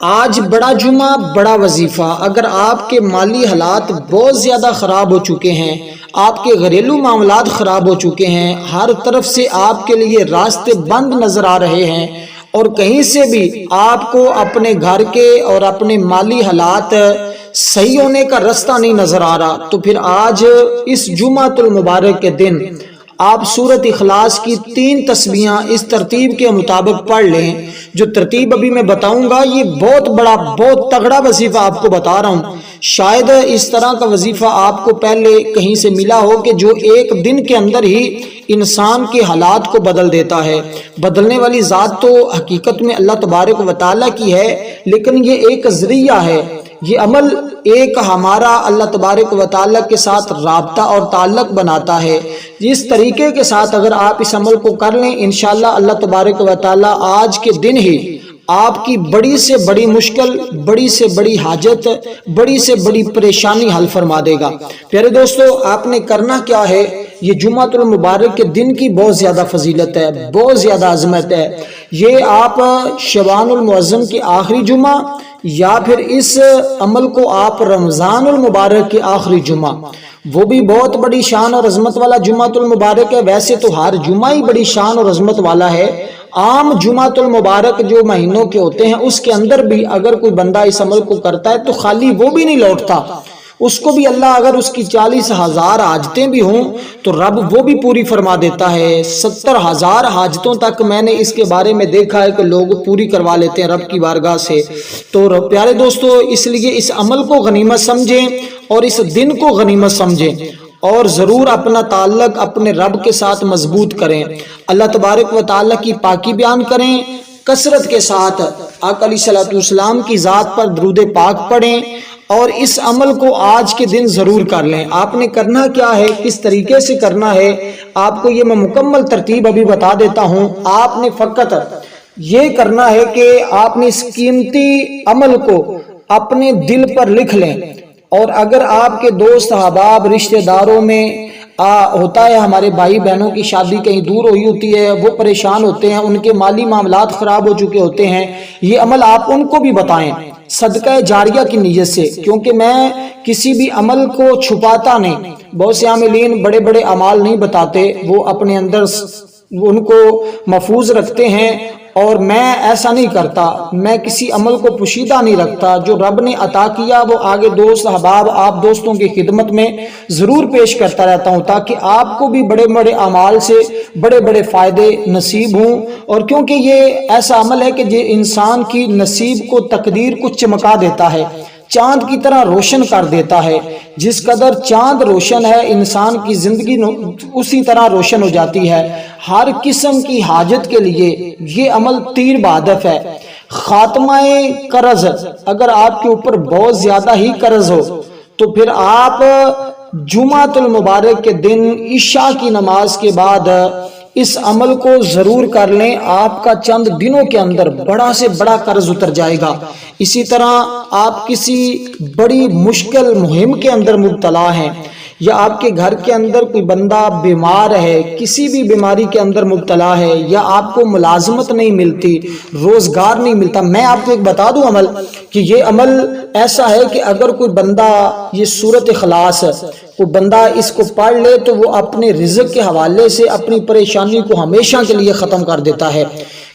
آج بڑا جمعہ بڑا وظیفہ۔ اگر آپ کے مالی حالات بہت زیادہ خراب ہو چکے ہیں، آپ کے گھریلو معاملات خراب ہو چکے ہیں، ہر طرف سے آپ کے لیے راستے بند نظر آ رہے ہیں اور کہیں سے بھی آپ کو اپنے گھر کے اور اپنے مالی حالات صحیح ہونے کا راستہ نہیں نظر آ رہا، تو پھر آج اس جمعۃ المبارک کے دن آپ سورۃ اخلاص کی 3 تسبیحاں اس ترتیب کے مطابق پڑھ لیں۔ جو ترتیب ابھی میں بتاؤں گا یہ بہت بڑا بہت تگڑا وظیفہ آپ کو بتا رہا ہوں۔ شاید اس طرح کا وظیفہ آپ کو پہلے کہیں سے ملا ہو کہ جو ایک دن کے اندر ہی انسان کے حالات کو بدل دیتا ہے۔ بدلنے والی ذات تو حقیقت میں اللہ تبارک و تعالیٰ کی ہے، لیکن یہ ایک ذریعہ ہے۔ یہ عمل ایک ہمارا اللہ تبارک و تعالیٰ کے ساتھ رابطہ اور تعلق بناتا ہے۔ اس طریقے کے ساتھ اگر آپ اس عمل کو کر لیں، انشاءاللہ اللہ تبارک و تعالیٰ آج کے دن ہی آپ کی بڑی سے بڑی مشکل، بڑی سے بڑی حاجت، بڑی سے بڑی پریشانی حل فرما دے گا۔ پیارے دوستو، آپ نے کرنا کیا ہے؟ یہ جمعۃ المبارک کے دن کی بہت زیادہ فضیلت ہے، بہت زیادہ عظمت ہے۔ یہ آپ شعبان المعظم کے آخری جمعہ یا پھر اس عمل کو آپ رمضان المبارک کے آخری جمعہ، وہ بھی بہت بڑی شان اور عظمت والا جمعۃ المبارک ہے۔ ویسے تو ہر جمعہ ہی بڑی شان اور عظمت والا ہے۔ عام جمعۃ المبارک جو مہینوں کے ہوتے ہیں اس کے اندر بھی اگر کوئی بندہ اس عمل کو کرتا ہے تو خالی وہ بھی نہیں لوٹتا، اس کو بھی اللہ اگر اس کی 40,000 حاجتیں بھی ہوں تو رب وہ بھی پوری فرما دیتا ہے۔ 70,000 حاجتوں تک میں نے اس کے بارے میں دیکھا ہے کہ لوگ پوری کروا لیتے ہیں رب کی بارگاہ سے۔ تو پیارے دوستو، اس لیے اس عمل کو غنیمت سمجھیں اور اس دن کو غنیمت سمجھیں اور ضرور اپنا تعلق اپنے رب کے ساتھ مضبوط کریں، اللہ تبارک و تعالیٰ کی پاکی بیان کریں، کثرت کے ساتھ آقا علیہ الصلوۃ والسلام کی ذات پر درود پاک پڑھیں اور اس عمل کو آج کے دن ضرور کر لیں۔ آپ نے کرنا کیا ہے، کس طریقے سے کرنا ہے، آپ کو یہ میں مکمل ترتیب ابھی بتا دیتا ہوں۔ آپ نے فقط یہ کرنا ہے کہ آپ نے اس قیمتی عمل کو اپنے دل پر لکھ لیں، اور اگر آپ کے دوست احباب رشتہ داروں میں ہوتا ہے، ہمارے بھائی بہنوں کی شادی کہیں دور ہوئی ہوتی ہے، وہ پریشان ہوتے ہیں، ان کے مالی معاملات خراب ہو چکے ہوتے ہیں، یہ عمل آپ ان کو بھی بتائیں صدقہ جاریہ کی نیت سے، کیونکہ میں کسی بھی عمل کو چھپاتا نہیں۔ بہت سے عاملین بڑے بڑے اعمال نہیں بتاتے، وہ اپنے اندر ان کو محفوظ رکھتے ہیں، اور میں ایسا نہیں کرتا، میں کسی عمل کو پوشیدہ نہیں رکھتا۔ جو رب نے عطا کیا وہ آگے دوست احباب آپ دوستوں کی خدمت میں ضرور پیش کرتا رہتا ہوں، تاکہ آپ کو بھی بڑے بڑے اعمال سے بڑے بڑے فائدے نصیب ہوں۔ اور کیونکہ یہ ایسا عمل ہے کہ یہ انسان کی نصیب کو، تقدیر کو چمکا دیتا ہے، چاند کی طرح روشن کر دیتا ہے۔ جس قدر چاند روشن ہے انسان کی زندگی اسی طرح روشن ہو جاتی ہے۔ ہر قسم کی حاجت کے لیے یہ عمل تیر بہدف ہے۔ خاتمہ قرض، اگر آپ کے اوپر بہت زیادہ ہی قرض ہو تو پھر آپ جمعۃ المبارک کے دن عشاء کی نماز کے بعد اس عمل کو ضرور کر لیں، آپ کا چند دنوں کے اندر بڑا سے بڑا قرض اتر جائے گا۔ اسی طرح آپ کسی بڑی مشکل مہم کے اندر مبتلا ہیں، یا آپ کے گھر کے اندر کوئی بندہ بیمار ہے، کسی بھی بیماری کے اندر مبتلا ہے، یا آپ کو ملازمت نہیں ملتی، روزگار نہیں ملتا، میں آپ کو ایک بتا دوں عمل کہ یہ عمل ایسا ہے کہ اگر کوئی بندہ یہ سورۃ اخلاص کوئی بندہ اس کو پڑھ لے تو وہ اپنے رزق کے حوالے سے اپنی پریشانی کو ہمیشہ کے لیے ختم کر دیتا ہے،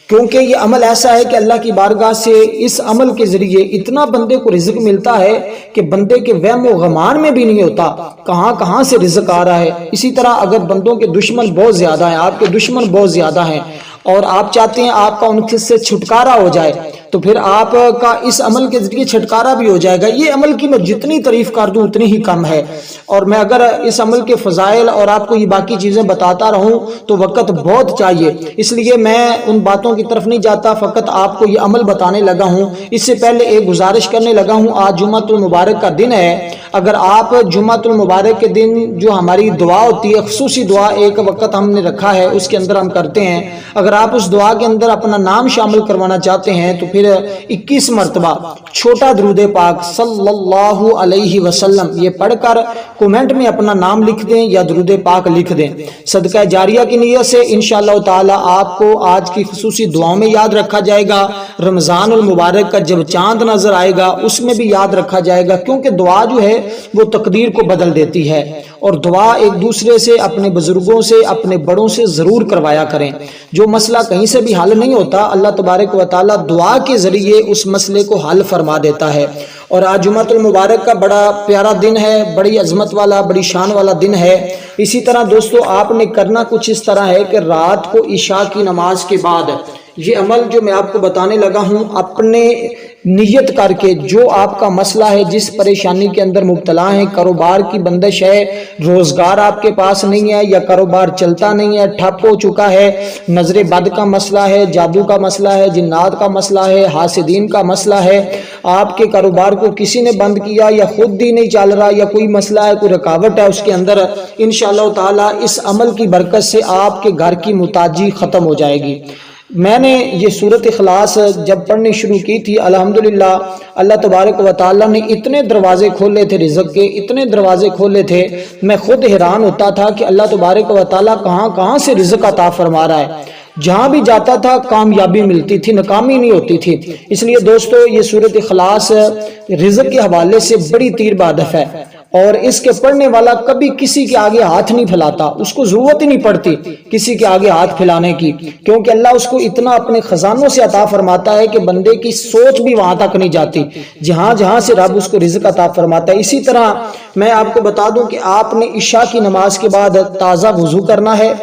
کیونکہ یہ عمل ایسا ہے کہ اللہ کی بارگاہ سے اس عمل کے ذریعے اتنا بندے کو رزق ملتا ہے کہ بندے کے وہم و گمان میں بھی نہیں ہوتا کہاں کہاں سے رزق آ رہا ہے۔ اسی طرح اگر بندوں کے دشمن بہت زیادہ ہیں، آپ کے دشمن بہت زیادہ ہیں، اور آپ چاہتے ہیں آپ کا ان سے چھٹکارا ہو جائے، تو پھر آپ کا اس عمل کے ذریعے چھٹکارا بھی ہو جائے گا۔ یہ عمل کی میں جتنی تعریف کر دوں اتنی ہی کم ہے، اور میں اگر اس عمل کے فضائل اور آپ کو یہ باقی چیزیں بتاتا رہوں تو وقت بہت چاہیے، اس لیے میں ان باتوں کی طرف نہیں جاتا، فقط آپ کو یہ عمل بتانے لگا ہوں۔ اس سے پہلے ایک گزارش کرنے لگا ہوں، آج جمعۃ المبارک کا دن ہے، اگر آپ جمعۃ المبارک کے دن جو ہماری دعا ہوتی ہے، خصوصی دعا ایک وقت ہم نے رکھا ہے، اس کے اندر ہم کرتے ہیں، اگر آپ اس دعا کے اندر اپنا نام شامل کروانا چاہتے ہیں تو پھر 21 مرتبہ چھوٹا درود پاک صلی اللہ علیہ وسلم یہ پڑھ کر کومنٹ میں اپنا نام لکھ دیں یا درود پاک لکھ دیں۔ صدقہ جاریہ کی نیت سے انشاءاللہ تعالی آپ کو آج کی خصوصی دعاؤں میں یاد رکھا جائے گا، رمضان المبارک کا جب چاند نظر آئے گا اس میں بھی یاد رکھا جائے گا، کیونکہ دعا جو ہے وہ تقدیر کو بدل دیتی ہے۔ اور دعا ایک دوسرے سے، اپنے بزرگوں سے، اپنے بڑوں سے ضرور کروایا کریں۔ جو مسئلہ کہیں سے بھی حل نہیں ہوتا، اللہ تبارک و تعالی دعا کے ذریعے اس مسئلے کو حل فرما دیتا ہے۔ اور آج جمعۃ المبارک کا بڑا پیارا دن ہے، بڑی عظمت والا، بڑی شان والا دن ہے۔ اسی طرح دوستو آپ نے کرنا کچھ اس طرح ہے کہ رات کو عشاء کی نماز کے بعد یہ عمل جو میں آپ کو بتانے لگا ہوں، اپنے نیت کر کے جو آپ کا مسئلہ ہے، جس پریشانی کے اندر مبتلا ہیں، کاروبار کی بندش ہے، روزگار آپ کے پاس نہیں ہے یا کاروبار چلتا نہیں ہے، ٹھپ ہو چکا ہے، نظر بد کا مسئلہ ہے، جادو کا مسئلہ ہے، جنات کا مسئلہ ہے، حاسدین کا مسئلہ ہے، آپ کے کاروبار کو کسی نے بند کیا یا خود ہی نہیں چل رہا یا کوئی مسئلہ ہے، کوئی رکاوٹ ہے اس کے اندر، انشاءاللہ تعالی اس عمل کی برکت سے آپ کے گھر کی محتاجی ختم ہو جائے گی۔ میں نے یہ سورۃ اخلاص جب پڑھنی شروع کی تھی، الحمدللہ اللہ تبارک و تعالی نے اتنے دروازے کھولے تھے رزق کے، اتنے دروازے کھولے تھے، میں خود حیران ہوتا تھا کہ اللہ تبارک و تعالی کہاں کہاں سے رزق عطا فرما رہا ہے۔ جہاں بھی جاتا تھا کامیابی ملتی تھی، ناکامی نہیں ہوتی تھی۔ اس لیے دوستو یہ سورۃ اخلاص رزق کے حوالے سے بڑی تیر بہدف ہے، اور اس کے پڑھنے والا کبھی کسی کے آگے ہاتھ نہیں پھیلاتا، اس کو ضرورت ہی نہیں پڑتی کسی کے آگے ہاتھ پھیلانے کی، کیونکہ اللہ اس کو اتنا اپنے خزانوں سے عطا فرماتا ہے کہ بندے کی سوچ بھی وہاں تک نہیں جاتی، جہاں جہاں سے رب اس کو رزق عطا فرماتا ہے۔ اسی طرح میں آپ کو بتا دوں کہ آپ نے عشاء کی نماز کے بعد تازہ وضو کرنا ہے۔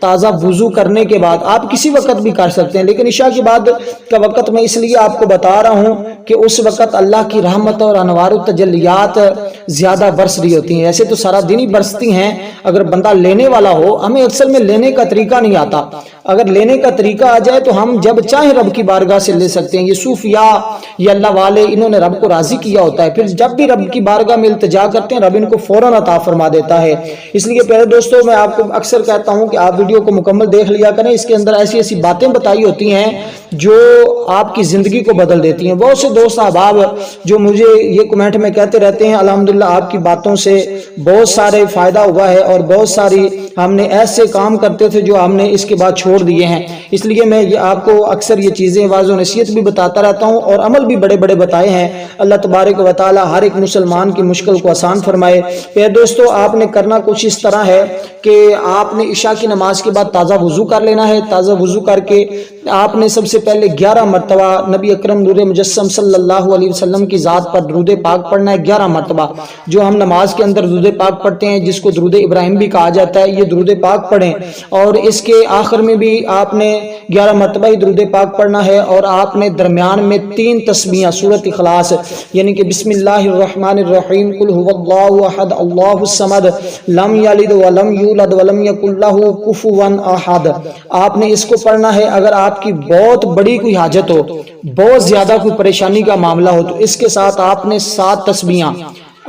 تازہ وضو کرنے کے بعد آپ کسی وقت بھی کر سکتے ہیں، لیکن عشاء کے بعد کا وقت میں اس لیے آپ کو بتا رہا ہوں کہ اس وقت اللہ کی رحمت اور انوار و تجلیات زیادہ برس رہی ہوتی ہیں۔ ایسے تو سارا دن ہی برستی ہیں، اگر بندہ لینے والا ہو، ہمیں اصل میں لینے کا طریقہ نہیں آتا، اگر لینے کا طریقہ آ جائے تو ہم جب چاہیں رب کی بارگاہ سے لے سکتے ہیں۔ یہ صوفیاء، یہ اللہ والے، انہوں نے رب کو راضی کیا ہوتا ہے، پھر جب بھی رب کی بارگاہ میں التجا کرتے ہیں رب ان کو فوراً عطا فرما دیتا ہے۔ اس لیے پہلے دوستو میں آپ کو اکثر کہتا ہوں کہ آپ ویڈیو کو مکمل دیکھ لیا کریں، اس کے اندر ایسی ایسی باتیں بتائی ہوتی ہیں جو آپ کی زندگی کو بدل دیتی ہیں۔ بہت سے دوست احباب جو مجھے یہ کمنٹ میں کہتے رہتے ہیں الحمدللہ آپ کی باتوں سے بہت سارے فائدہ ہوا ہے، اور بہت ساری ہم نے ایسے کام کرتے تھے جو ہم نے اس کے بعد چھوڑ دیے ہیں۔ اس لیے میں آپ کو اکثر یہ چیزیں واضح و نصیحت بھی بتاتا رہتا ہوں، اور عمل بھی بڑے بڑے بتائے ہیں۔ اللہ تبارک و تعالی ہر ایک مسلمان کی مشکل کو آسان فرمائے۔ پھر دوستو آپ نے کرنا کچھ اس طرح ہے کہ آپ نے عشاء کی نماز کے بعد تازہ وضو کر لینا ہے۔ تازہ وضو کر کے آپ نے سب سے پہلے 11 مرتبہ نبی اکرم نور مجسم صلی اللہ علیہ وسلم کی ذات پر درود پاک پڑھنا ہے، 11 مرتبہ، جو ہم نماز کے اندر درود پاک پڑھتے ہیں، جس کو درود ابراہیم بھی کہا جاتا ہے، یہ درود پاک پڑھیں۔ اور اس کے آخر میں بھی آپ نے 11 مرتبہ ہی درود پاک پڑھنا ہے، اور آپ نے درمیان میں 3 تسبیحاں سورۃ اخلاص یعنی کہ بسم اللہ الرحمن الرحیم، قل هو اللہ احد اللہ الصمد لم یلد ولم یولد ولم یکن لہ کفوا احد، آپ نے اس کو پڑھنا ہے۔ اگر آپ کی بہت بڑی کوئی حاجت ہو، بہت زیادہ کوئی پریشانی کا معاملہ ہو، تو اس کے ساتھ آپ نے 7 تسبیحاں،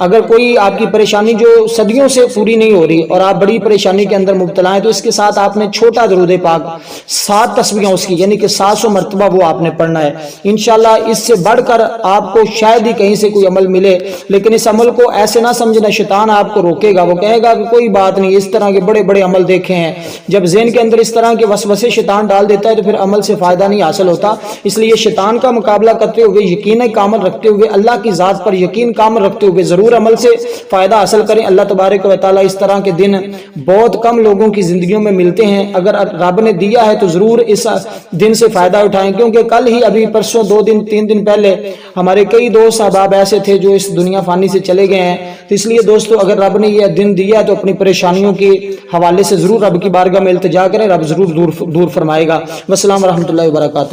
اگر کوئی آپ کی پریشانی جو صدیوں سے پوری نہیں ہو رہی اور آپ بڑی پریشانی کے اندر مبتلا ہیں، تو اس کے ساتھ آپ نے چھوٹا درود پاک 7 تسبیحاں اس کی یعنی کہ 700 مرتبہ وہ آپ نے پڑھنا ہے۔ انشاءاللہ اس سے بڑھ کر آپ کو شاید ہی کہیں سے کوئی عمل ملے، لیکن اس عمل کو ایسے نہ سمجھنا، شیطان آپ کو روکے گا، وہ کہے گا کہ کوئی بات نہیں، اس طرح کے بڑے بڑے عمل دیکھے ہیں۔ جب ذہن کے اندر اس طرح کے وسوسے شیطان ڈال دیتا ہے تو پھر عمل سے فائدہ نہیں حاصل ہوتا۔ اس لیے شیطان کا مقابلہ کرتے ہوئے، یقین کامل رکھتے ہوئے، اللہ کی ذات پر یقین کامل رکھتے ہوئے ضرور عمل سے فائدہ حاصل کریں۔ اللہ تبارک و تعالی اس طرح کے دن بہت کم لوگوں کی زندگیوں میں ملتے ہیں، اگر رب نے دیا ہے تو ضرور اس دن سے فائدہ اٹھائیں، کیونکہ کل ہی ابھی پرسوں 2 دن 3 دن پہلے ہمارے کئی دوست احباب ایسے تھے جو اس دنیا فانی سے چلے گئے ہیں۔ تو اس لیے دوستو اگر رب نے یہ دن دیا ہے تو اپنی پریشانیوں کے حوالے سے ضرور رب کی بارگاہ میں التجا کریں، رب ضرور دور فرمائے گا۔ والسلام ورحمۃ اللہ وبرکاتہ۔